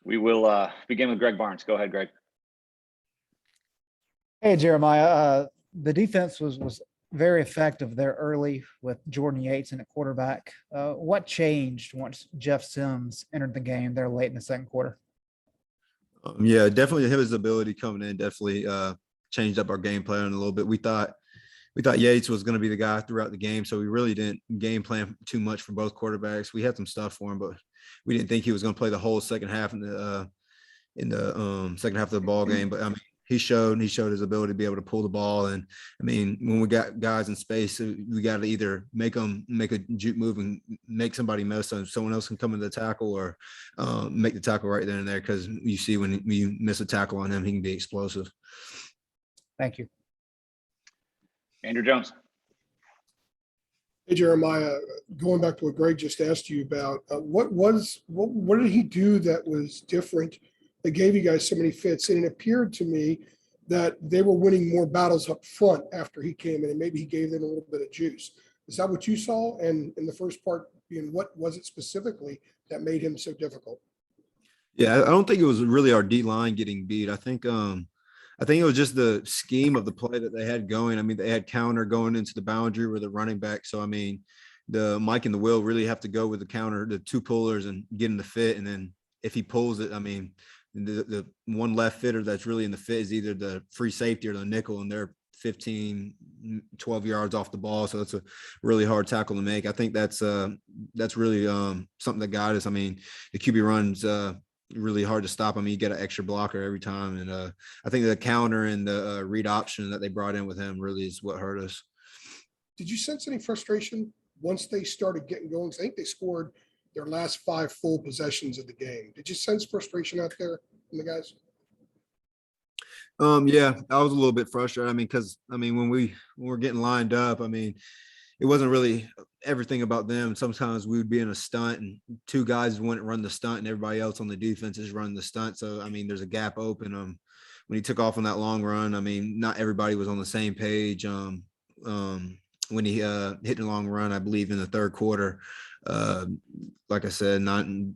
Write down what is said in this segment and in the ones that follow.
We will begin with Greg Barnes. Go ahead, Greg. Hey, Jeremiah. The defense was very effective there early with Jordan Yates in at quarterback. What changed once Jeff Sims entered the game there late in the second quarter? Yeah, definitely his ability coming in definitely changed up our game plan a little bit. We thought Yates was going to be the guy throughout the game, so we really didn't game plan too much for both quarterbacks. We had some stuff for him, but we didn't think he was going to play the whole second half in the second half of the ball game. But I mean, he showed his ability to be able to pull the ball. And I mean, when we got guys in space, we got to either make them make a juke move and make somebody miss so someone else can come into the tackle, or make the tackle right then and there. Because you see when you miss a tackle on him, he can be explosive. Thank you. Andrew Jones. Hey, Jeremiah, going back to what Greg just asked you about, what did he do that was different that gave you guys so many fits? And it appeared to me that they were winning more battles up front after he came in, and maybe he gave them a little bit of juice. Is that what you saw? And in the first part, what was it specifically that made him so difficult? Yeah, I don't think it was really our D line getting beat. I think it was just the scheme of the play that they had going. I mean, they had counter going into the boundary with the running back. So, I mean, the Mike and the Will really have to go with the counter, the two pullers, and get in the fit. And then if he pulls it, I mean, the one left fitter that's really in the fit is either the free safety or the nickel, and they're 15, 12 yards off the ball. So that's a really hard tackle to make. I think that's really something that got us. I mean, the QB runs really hard to stop. I mean, you get an extra blocker every time. And I think the counter and the read option that they brought in with him really is what hurt us. Did you sense any frustration once they started getting going? I think they scored their last 5 full possessions of the game. Did you sense frustration out there from the guys? Yeah, I was a little bit frustrated. I mean, because when we're getting lined up, I mean, it wasn't really everything about them. Sometimes we would be in a stunt and two guys wouldn't run the stunt and everybody else on the defense is running the stunt. So, I mean, there's a gap open. When he took off on that long run, I mean, not everybody was on the same page. When he hit the long run, I believe in the third quarter, like I said,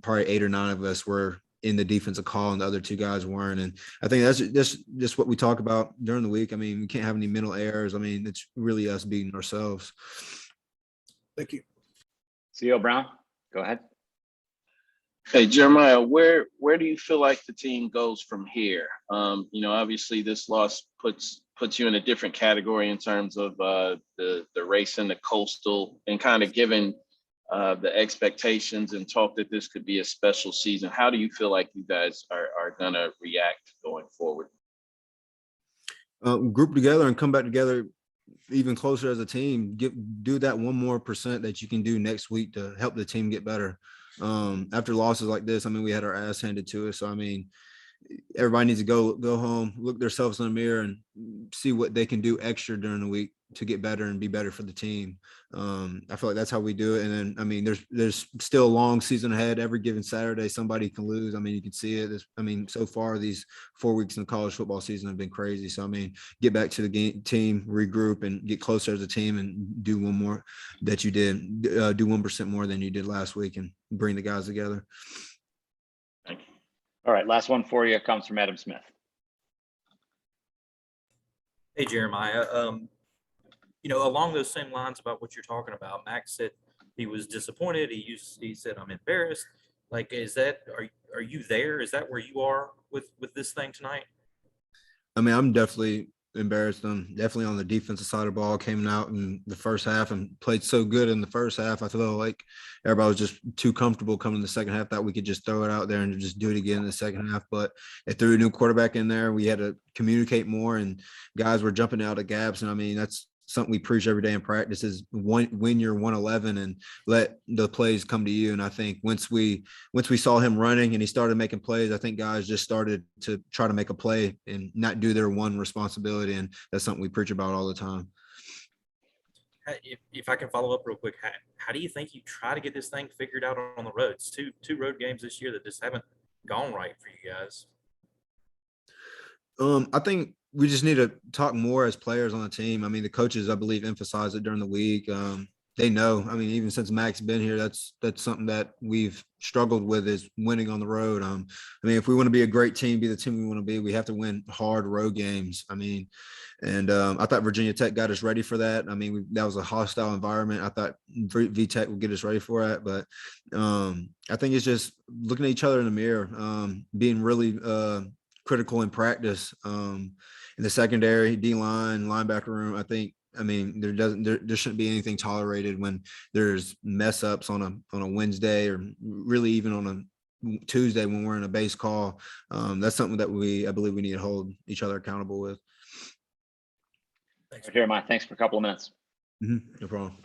probably 8 or 9 of us were in the defensive call and the other 2 guys weren't. And I think that's just what we talk about during the week. I mean, we can't have any mental errors. I mean, it's really us beating ourselves. Thank you. CEO Brown, go ahead. Hey, Jeremiah, where do you feel like the team goes from here? Obviously this loss puts you in a different category in terms of the race in the Coastal, and kind of given the expectations and talk that this could be a special season. How do you feel like you guys are going to react going forward? Group together and come back together even closer as a team. Do that 1 more % that you can do next week to help the team get better. After losses like this, I mean, we had our ass handed to us. So, I mean, everybody needs to go home, look themselves in the mirror and see what they can do extra during the week to get better and be better for the team. I feel like that's how we do it. And then, I mean, there's still a long season ahead. Every given Saturday, somebody can lose. I mean, you can see it. So far these 4 weeks in the college football season have been crazy. So, I mean, get back to the team, regroup, and get closer as a team and do 1 more that you did, do 1% more than you did last week and bring the guys together. Thank you. All right, last one for you comes from Adam Smith. Hey, Jeremiah. Along those same lines about what you're talking about, Max said he was disappointed. He said, I'm embarrassed. Like, are you there? Is that where you are with this thing tonight? I mean, I'm definitely embarrassed. I'm definitely on the defensive side of the ball. Came out in the first half and played so good in the first half. I feel like everybody was just too comfortable coming in the second half that we could just throw it out there and just do it again in the second half. But they threw a new quarterback in there. We had to communicate more, and guys were jumping out of gaps. And I mean, that's something we preach every day in practice is win your 111 and let the plays come to you. And I think once we saw him running and he started making plays, I think guys just started to try to make a play and not do their one responsibility. And that's something we preach about all the time. If I can follow up real quick, how do you think you try to get this thing figured out on the road? It's two road games this year that just haven't gone right for you guys. I think we just need to talk more as players on the team. I mean, the coaches, I believe, emphasize it during the week. they know. I mean, even since Mac's been here, that's something that we've struggled with is winning on the road. I mean, if we want to be a great team, be the team we want to be, we have to win hard road games. I mean, and I thought Virginia Tech got us ready for that. I mean, that was a hostile environment. I thought VTech would get us ready for that, but I think it's just looking at each other in the mirror, being really critical in practice, in the secondary, D-line, linebacker room. I mean, there shouldn't be anything tolerated when there's mess ups on a Wednesday or really even on a Tuesday when we're in a base call. That's something that I believe we need to hold each other accountable with. Thanks. Jeremiah, thanks for a couple of minutes. No problem.